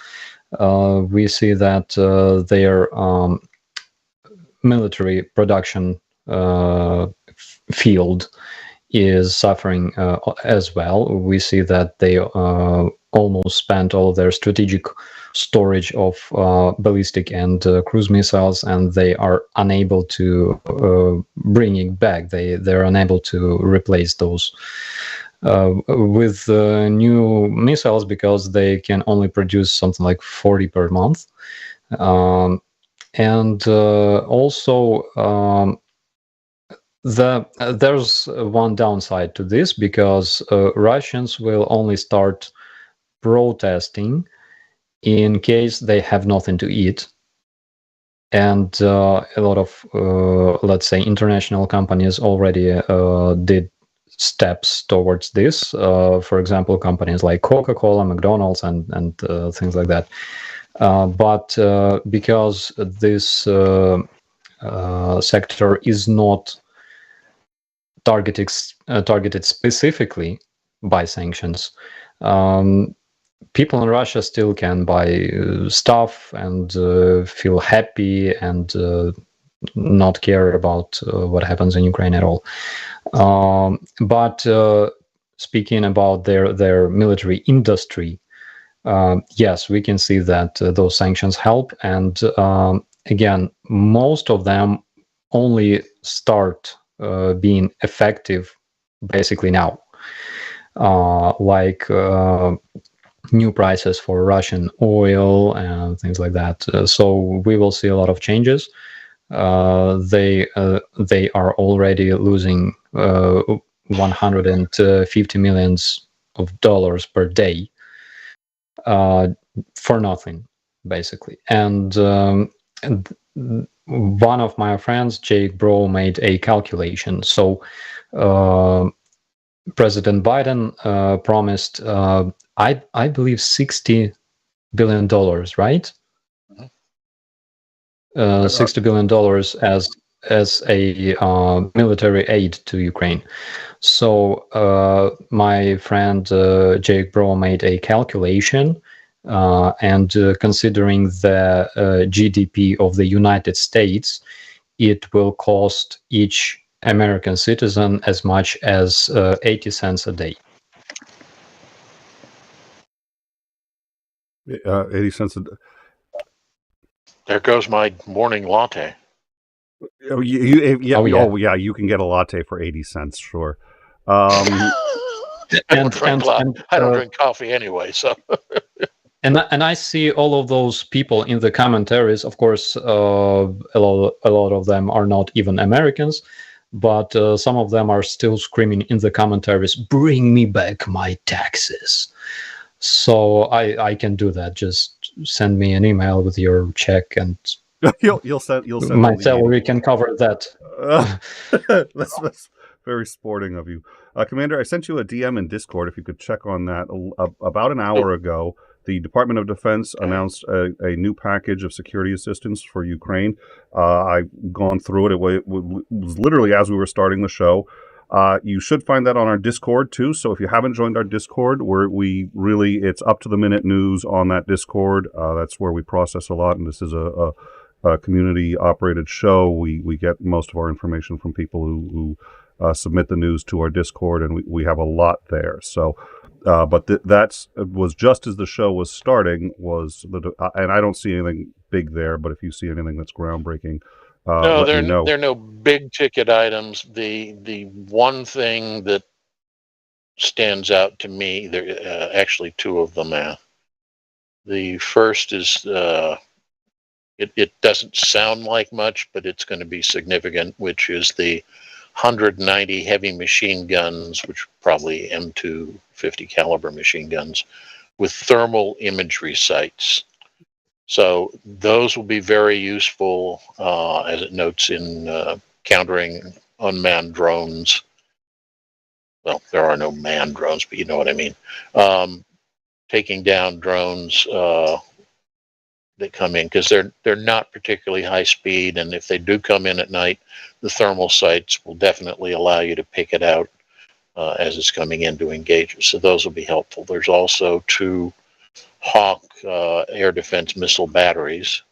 We see that their military production field is suffering as well. We see that they almost spent all their strategic storage of ballistic and cruise missiles, and they are unable to bring it back. They're unable to replace those with new missiles because they can only produce something like 40 per month. And also there's one downside to this, because Russians will only start protesting in case they have nothing to eat. And a lot of, let's say, international companies already did steps towards this. For example, companies like Coca-Cola, McDonald's, and things like that. But because this sector is not targeted specifically by sanctions, people in Russia still can buy stuff and feel happy and not care about what happens in Ukraine at all. But speaking about their military industry, yes, we can see that those sanctions help. And again, most of them only start being effective basically now, like new prices for Russian oil and things like that. So we will see a lot of changes. They are already losing $150 million per day for nothing, basically. And one of my friends, 𝐒𝐤𝐜𝐴, made a calculation. So President Biden promised, I believe, $60 billion, right? $60 billion as a military aid to Ukraine. So my friend 𝐒𝐤𝐜𝐴 made a calculation, and considering the GDP of the United States, it will cost each American citizen as much as 80 cents a day. 80 cents a day. There goes my morning latte. Oh, yeah, you can get a latte for 80 cents, sure. I don't drink coffee anyway, so. And I see all of those people in the commentaries. Of course, a lot of them are not even Americans, but some of them are still screaming in the commentaries, "Bring me back my taxes." So I can do that. Just send me an email with your check, and you'll send my salary can cover that. That's very sporting of you, Commander. I sent you a DM in Discord. If you could check on that. About an hour ago, the Department of Defense announced a new package of security assistance for Ukraine. I've gone through it. It was literally as we were starting the show. You should find that on our Discord too. So if you haven't joined our Discord, where it's up to the minute news on that Discord. That's where we process a lot, and this is a community operated show. We get most of our information from people who submit the news to our Discord, and we have a lot there. So, but that was just as the show was starting. And I don't see anything big there. But if you see anything that's groundbreaking, no, let me know. There are no big ticket items. The one thing that stands out to me, there actually two of them. The first is it doesn't sound like much, but it's going to be significant, which is the 190 heavy machine guns, which are probably M250 caliber machine guns, with thermal imagery sights. So those will be very useful, as it notes, in countering unmanned drones. Well, there are no manned drones, but you know what I mean. Taking down drones that come in, because they're not particularly high speed, and if they do come in at night, the thermal sights will definitely allow you to pick it out as it's coming in to engage it. So those will be helpful. There's also 2 Hawk air defense missile batteries,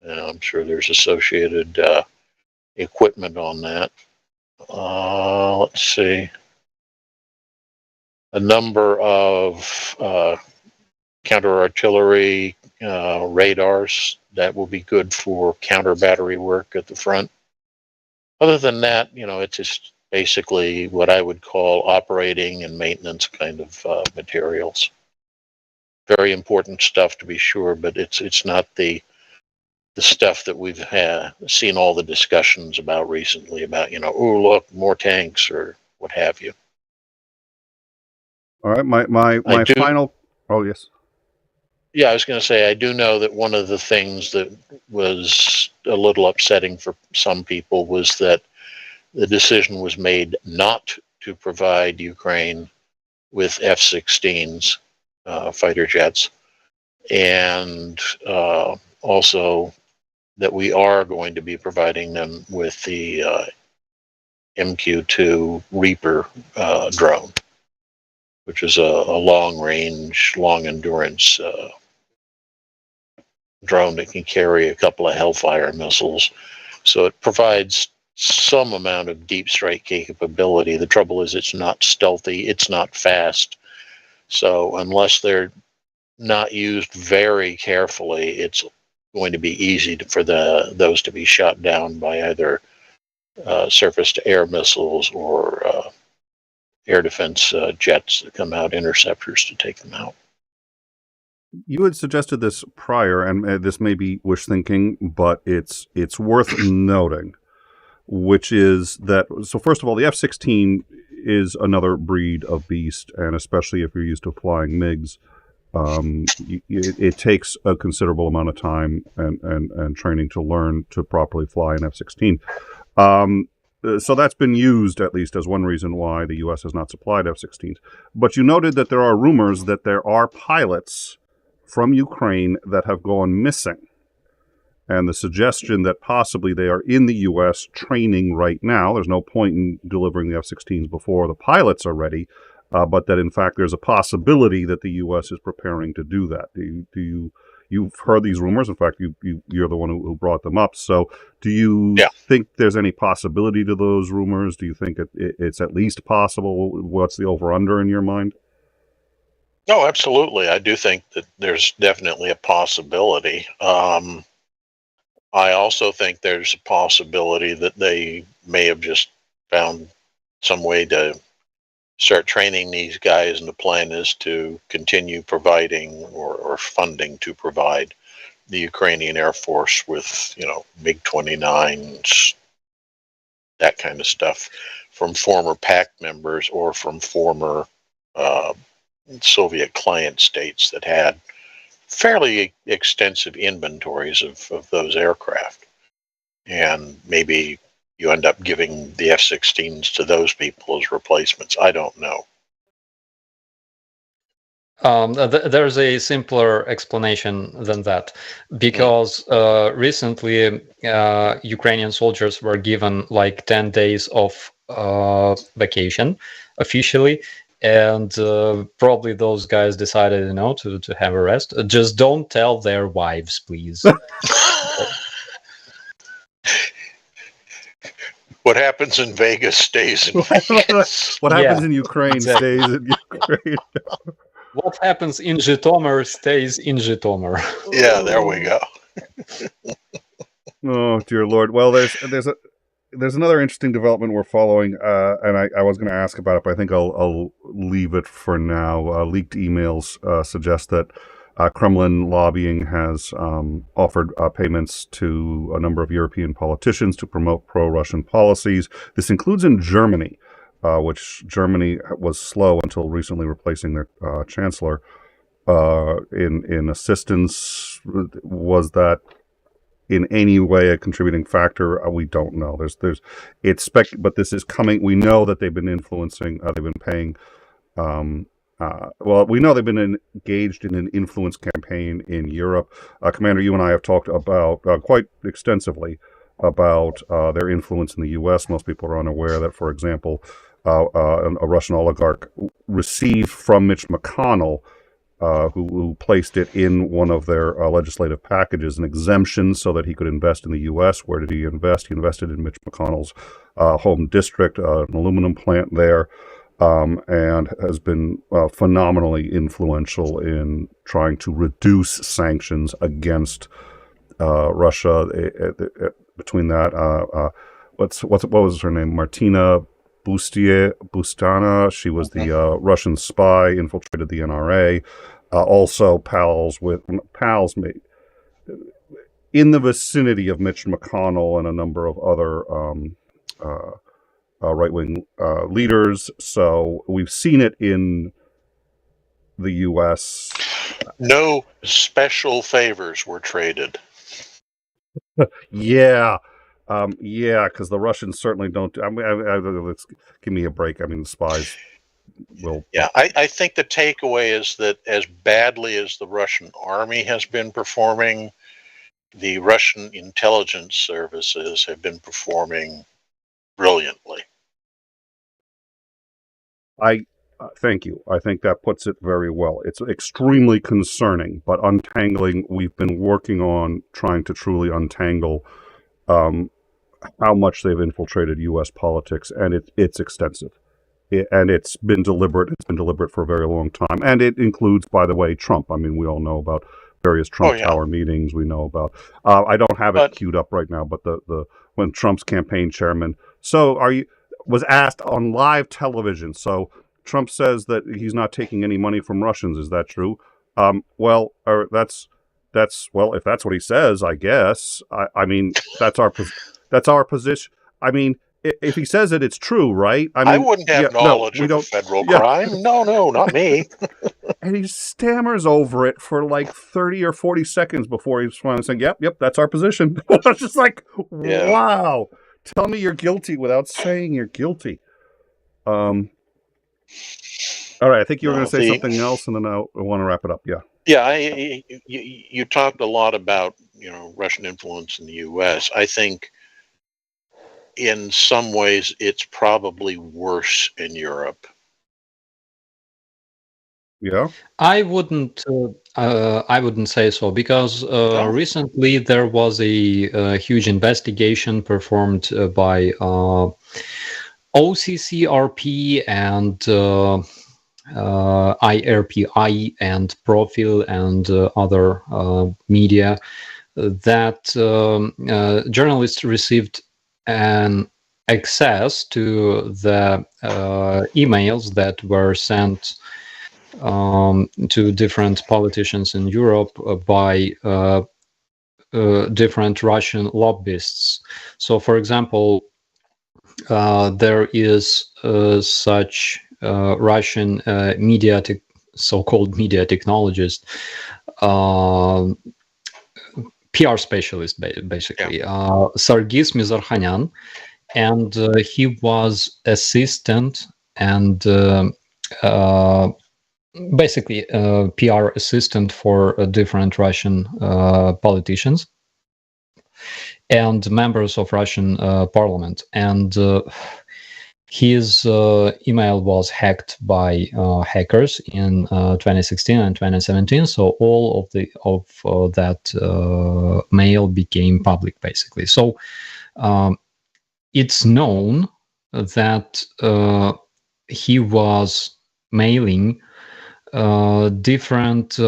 and I'm sure there's associated equipment on that. Let's see. A number of counter-artillery radars that will be good for counter-battery work at the front. Other than that, it's just basically what I would call operating and maintenance kind of materials. Very important stuff to be sure, but it's not the stuff that we've seen all the discussions about recently about, oh, look, more tanks or what have you. All right, my final. Oh, yes. Yeah, I was going to say, I do know that one of the things that was a little upsetting for some people was that the decision was made not to provide Ukraine with F-16s, fighter jets, and also that we are going to be providing them with the 𝐓𝐢𝐬𝐴 Reaper drone, which is a long-range, long-endurance drone that can carry a couple of Hellfire missiles. So it provides some amount of deep strike capability. The trouble is it's not stealthy, it's not fast. So unless they're not used very carefully, it's going to be easy for those to be shot down by either surface-to-air missiles or air defense jets that come out, interceptors to take them out. You had suggested this prior, and this may be wish thinking, but it's worth noting, which is that, so first of all, the F-16 is another breed of beast, and especially if you're used to flying MiGs, it takes a considerable amount of time and training to learn to properly fly an F-16. So that's been used, at least, as one reason why the U.S. has not supplied F-16s. But you noted that there are rumors that there are pilots from Ukraine that have gone missing. And the suggestion that possibly they are in the U.S. training right now, there's no point in delivering the F-16s before the pilots are ready, but that in fact there's a possibility that the U.S. is preparing to do that. You've heard these rumors. In fact, you're the one who brought them up. So do you think there's any possibility to those rumors? Do you think it's at least possible? What's the over-under in your mind? No, absolutely. I do think that there's definitely a possibility. I also think there's a possibility that they may have just found some way to start training these guys, and the plan is to continue providing or funding to provide the Ukrainian Air Force with, MiG-29s, that kind of stuff, from former PAC members or from former Soviet client states that had fairly extensive inventories of those aircraft. And maybe you end up giving the F-16s to those people as replacements. I don't know. There's a simpler explanation than that, because recently Ukrainian soldiers were given like 10 days of vacation officially, and probably those guys decided, to have a rest. Just don't tell their wives, please. What happens in Vegas stays in Vegas. What happens in Ukraine stays in Ukraine. What happens in Zhytomyr stays in Zhytomyr. Yeah, there we go. Oh dear Lord! Well, there's another interesting development we're following, and I was going to ask about it, but I think I'll leave it for now. Leaked emails suggest that Kremlin lobbying has offered payments to a number of European politicians to promote pro-Russian policies. This includes in Germany, which Germany was slow until recently replacing their chancellor in assistance. Was that in any way a contributing factor? We don't know. But this is coming. We know that they've been influencing. They've been paying. We know they've been engaged in an influence campaign in Europe. Commander, you and I have talked about quite extensively about their influence in the U.S. Most people are unaware that, for example, a Russian oligarch received from Mitch McConnell who placed it in one of their legislative packages, an exemption so that he could invest in the U.S. Where did he invest? He invested in Mitch McConnell's home district, an aluminum plant there, and has been phenomenally influential in trying to reduce sanctions against Russia. Between that, what was her name? Martina Bustana. She was the Russian spy, infiltrated the NRA. Also pals in the vicinity of Mitch McConnell and a number of other right-wing leaders. So we've seen it in the U.S. No special favors were traded. Yeah. Because the Russians certainly don't. Let's give me a break. I mean, the spies will. Yeah, I think the takeaway is that as badly as the Russian army has been performing, the Russian intelligence services have been performing brilliantly. Thank you. I think that puts it very well. It's extremely concerning, but untangling. We've been working on trying to truly untangle how much they've infiltrated U.S. politics, and it's extensive. And it's been deliberate. It's been deliberate for a very long time. And it includes, by the way, Trump. I mean, we all know about various Trump Tower meetings. We know about, I don't have it queued up right now, but the when Trump's campaign chairman, was asked on live television. So Trump says that he's not taking any money from Russians. Is that true? Well, if that's what he says, I guess. I mean, that's our position. I mean, if he says it, it's true, right? I wouldn't have knowledge of a federal crime. No, not me. And he stammers over it for like 30 or 40 seconds before he's finally saying, yep, that's our position. I was just like, wow. Tell me you're guilty without saying you're guilty. All right, I think you were going to say something else, and then I want to wrap it up. Yeah. Yeah, you talked a lot about, Russian influence in the U.S. I think in some ways it's probably worse in Europe. Yeah, I wouldn't say so, because recently there was a huge investigation performed by OCCRP and IRPI and Profil and other media, that journalists received an access to the emails that were sent to different politicians in Europe by different Russian lobbyists. So, for example, there is such Russian so-called media technologist, PR specialist, basically, Sargis Mizarkhanyan, and he was assistant and basically PR assistant for different Russian politicians and members of Russian parliament. And his email was hacked by hackers in 2016 and 2017. So all of that mail became public, basically. So it's known that he was mailing different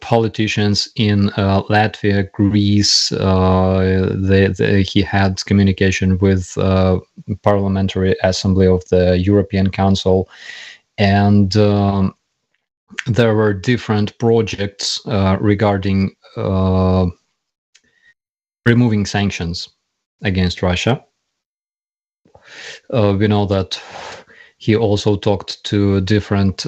politicians in Latvia, Greece. He had communication with Parliamentary Assembly of the European Council, and there were different projects regarding removing sanctions against Russia. We know that he also talked to different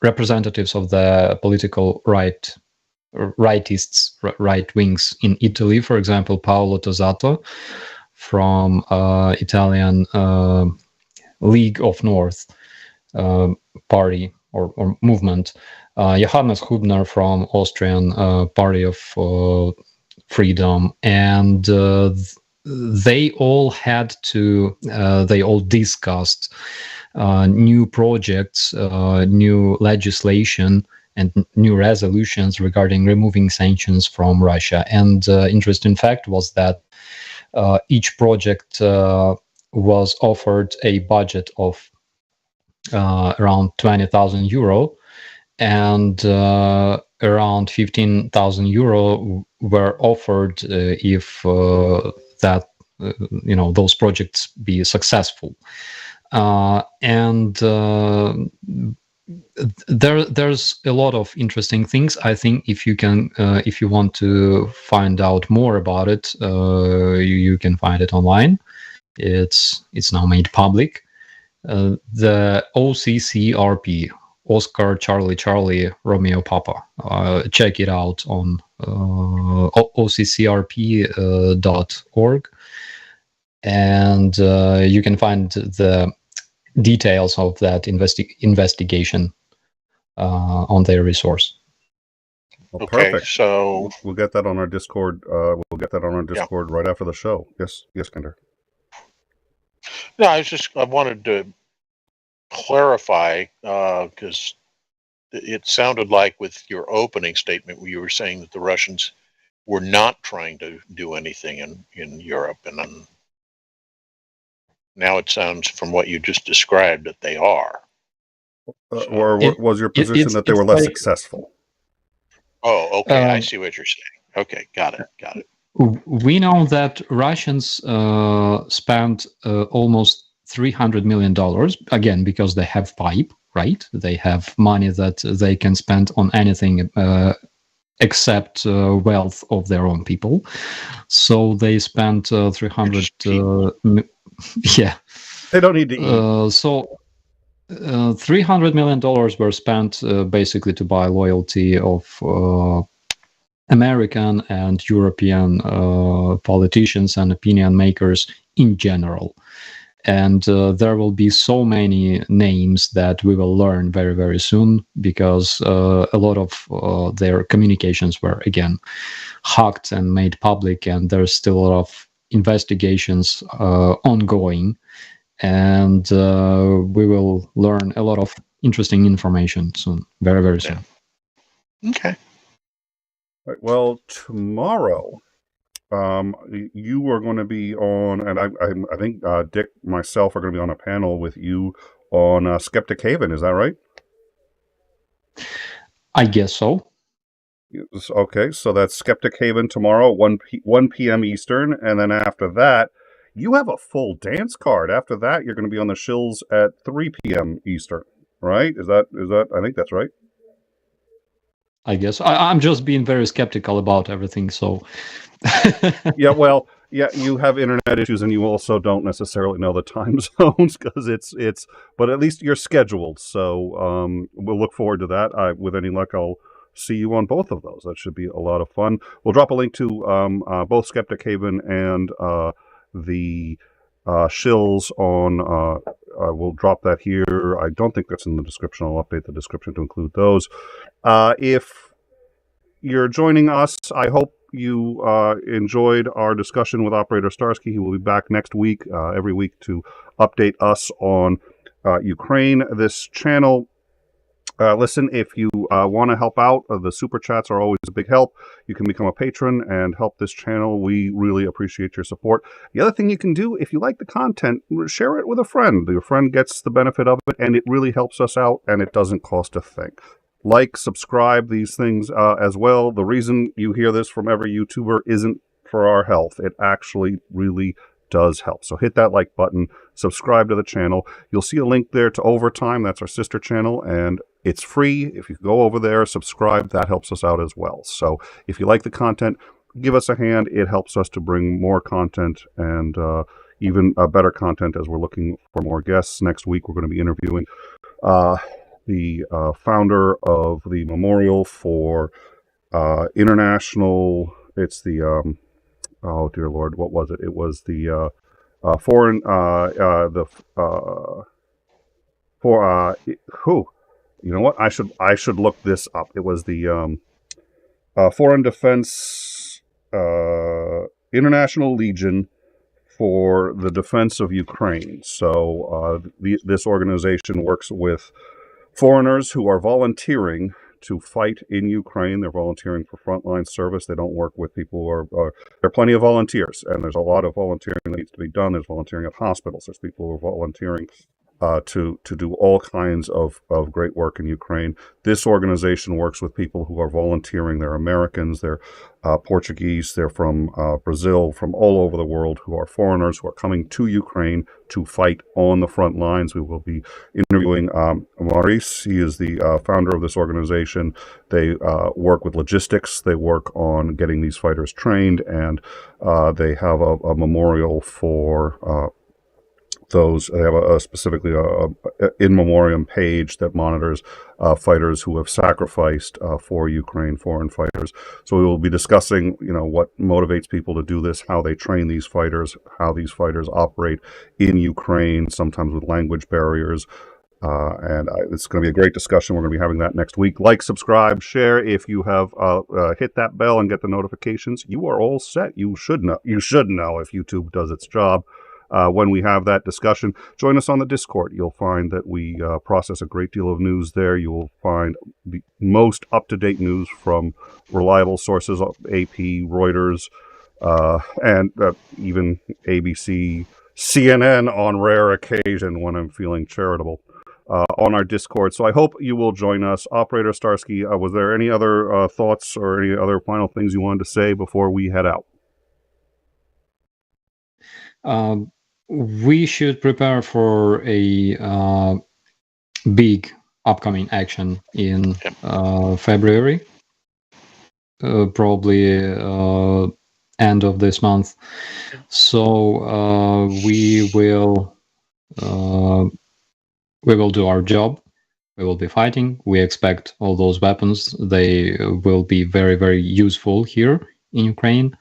representatives of the political rightists, right wings in Italy. For example, Paolo Tosato from Italian League of North party or movement, Johannes Hubner from Austrian Party of Freedom, and they all discussed new projects, new legislation, and new resolutions regarding removing sanctions from Russia. And interesting fact was that each project was offered a budget of around 20,000 euro, and around 15,000 euro were offered if that those projects be successful. And there's a lot of interesting things. I think if you want to find out more about it, you can find it online. It's now made public. The OCCRP, Oscar Charlie Charlie Romeo Papa. Check it out on occrp.org, and you can find the details of that investigation on their resource. Well, Okay, perfect. so We'll get that on our Discord. We'll get that on our Discord right after the show. Yes, Kinder. no, I wanted to clarify because it sounded like with your opening statement where you were saying that the Russians were not trying to do anything in Europe, and then now it sounds from what you just described that they are. Or was your position that they were less successful? Oh, okay, I see what you're saying. Okay, got it. We know that Russians spent almost $300 million, again, because they have pipe, right? They have money that they can spend on anything except wealth of their own people. So they spent 300 yeah. They don't need to eat. So $300 million were spent basically to buy loyalty of American and European politicians and opinion makers in general. And there will be so many names that we will learn very, very soon, because a lot of their communications were, again, hacked and made public, and there's still a lot of investigations ongoing. And we will learn a lot of interesting information soon, very, very soon. Okay. Right, well, tomorrow, you are going to be on, and I think Dick, myself, are going to be on a panel with you on 𝐒𝐤𝐿𝐴𝐻. Is that right? I guess so. Okay, so that's 𝐒𝐤𝐿𝐴𝐻 tomorrow, 1 p.m. Eastern, and then after that, you have a full dance card. After that, you're going to be on the shills at 3 p.m. Eastern, right? Is that? I think that's right. I guess I'm just being very skeptical about everything. So, yeah, well, yeah, you have internet issues, and you also don't necessarily know the time zones because it's. But at least you're scheduled, so we'll look forward to that. With any luck, I'll see you on both of those. That should be a lot of fun. We'll drop a link to both 𝐒𝐤𝐿𝐴𝐻 and the shills on. We'll drop that here. I don't think that's in the description. I'll update the description to include those. If you're joining us, I hope you enjoyed our discussion with Operator Starsky. He will be back next week, every week, to update us on Ukraine. This channel, listen, if you want to help out, the super chats are always a big help. You can become a patron and help this channel. We really appreciate your support. The other thing you can do, if you like the content, share it with a friend. Your friend gets the benefit of it, and it really helps us out, and it doesn't cost a thing. Like, subscribe, these things as well. The reason you hear this from every YouTuber isn't for our health. It actually really does help. So hit that like button, subscribe to the channel. You'll see a link there to Overtime. That's our sister channel, and it's free. If you go over there, subscribe, that helps us out as well. So if you like the content, give us a hand. It helps us to bring more content and even better content as we're looking for more guests. Next week, we're going to be interviewing the founder of the Memorial for International. It's the oh dear Lord, what was it? It was the foreign who? You know what? I should look this up. It was the Foreign Defense International Legion for the defense of Ukraine. So this organization works with foreigners who are volunteering to fight in Ukraine. They're volunteering for frontline service. They don't work with people who are there are plenty of volunteers, and there's a lot of volunteering that needs to be done. There's volunteering at hospitals. There's people who are volunteering to do all kinds of great work in Ukraine. This organization works with people who are volunteering. They're Americans, they're Portuguese, they're from Brazil, from all over the world, who are foreigners who are coming to Ukraine to fight on the front lines. We will be interviewing Maurice. He is the founder of this organization. They work with logistics. They work on getting these fighters trained, and they have a memorial for those. They have specifically a in memoriam page that monitors fighters who have sacrificed for Ukraine, foreign fighters. So we will be discussing, what motivates people to do this, how they train these fighters, how these fighters operate in Ukraine, sometimes with language barriers. And it's going to be a great discussion. We're going to be having that next week. Like, subscribe, share. If you have hit that bell and get the notifications, you are all set. You should know. You should know if YouTube does its job. When we have that discussion, join us on the Discord. You'll find that we process a great deal of news there. You will find the most up-to-date news from reliable sources, AP, Reuters, and even ABC, CNN on rare occasion when I'm feeling charitable, on our Discord. So I hope you will join us. Operator Starsky, was there any other thoughts or any other final things you wanted to say before we head out? We should prepare for a big upcoming action in February, probably end of this month. So we will do our job. We will be fighting. We expect all those weapons. They will be very, very useful here in Ukraine.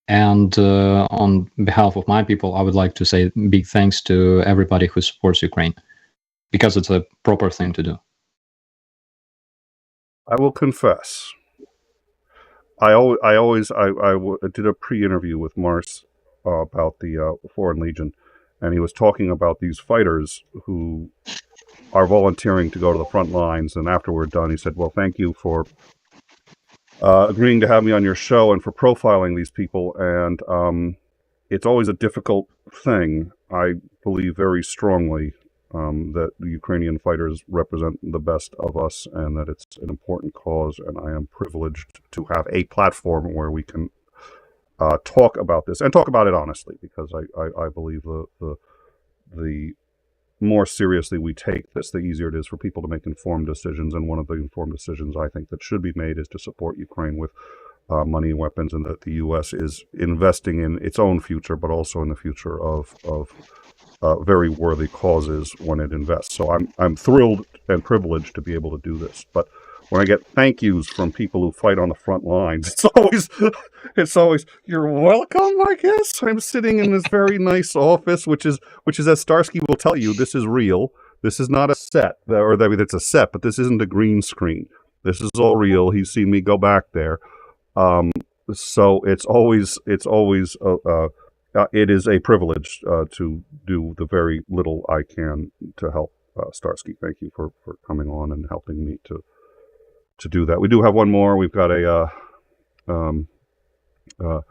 And on behalf of my people, I would like to say big thanks to everybody who supports Ukraine, because it's a proper thing to do. I will confess, I did a pre-interview with Mars about the Foreign Legion, and he was talking about these fighters who are volunteering to go to the front lines. And after we're done, he said, well, thank you for agreeing to have me on your show and for profiling these people. And it's always a difficult thing. I believe very strongly that the Ukrainian fighters represent the best of us, and that it's an important cause. And I am privileged to have a platform where we can talk about this and talk about it honestly, because I believe the more seriously we take this, the easier it is for people to make informed decisions. And one of the informed decisions I think that should be made is to support Ukraine with money and weapons, and that the U.S. is investing in its own future, but also in the future of very worthy causes when it invests. So I'm thrilled and privileged to be able to do this. But when I get thank yous from people who fight on the front lines, it's always you're welcome, I guess. I'm sitting in this very nice office, which is as Starsky will tell you, this is real. This is not a set, or I mean, it's a set, but this isn't a green screen. This is all real. He's seen me go back there. So it is a privilege to do the very little I can to help Starsky. Thank you for coming on and helping me to do that. We do have one more. We've got a Mr.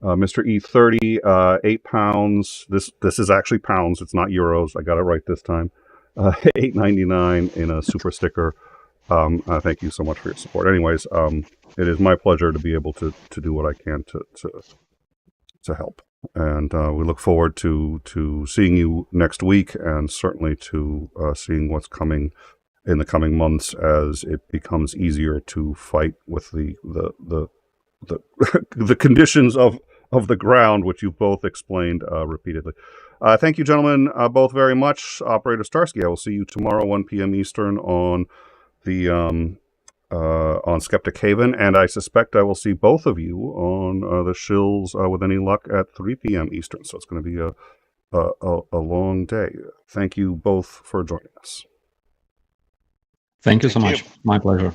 E30, 8 pounds. This is actually pounds. It's not euros. I got it right this time. $8.99 in a super sticker. Thank you so much for your support. Anyways, it is my pleasure to be able to do what I can to help. And we look forward to seeing you next week, and certainly to seeing what's coming in the coming months as it becomes easier to fight with the the conditions of the ground, which you've both explained repeatedly. Thank you, gentlemen, both very much. Operator Starsky, I will see you tomorrow, 1 p.m. Eastern, on the on 𝐒𝐤𝐿𝐴, and I suspect I will see both of you on the shills with any luck at 3 p.m. Eastern. So it's going to be a long day. Thank you both for joining us. Thank you so much. My pleasure.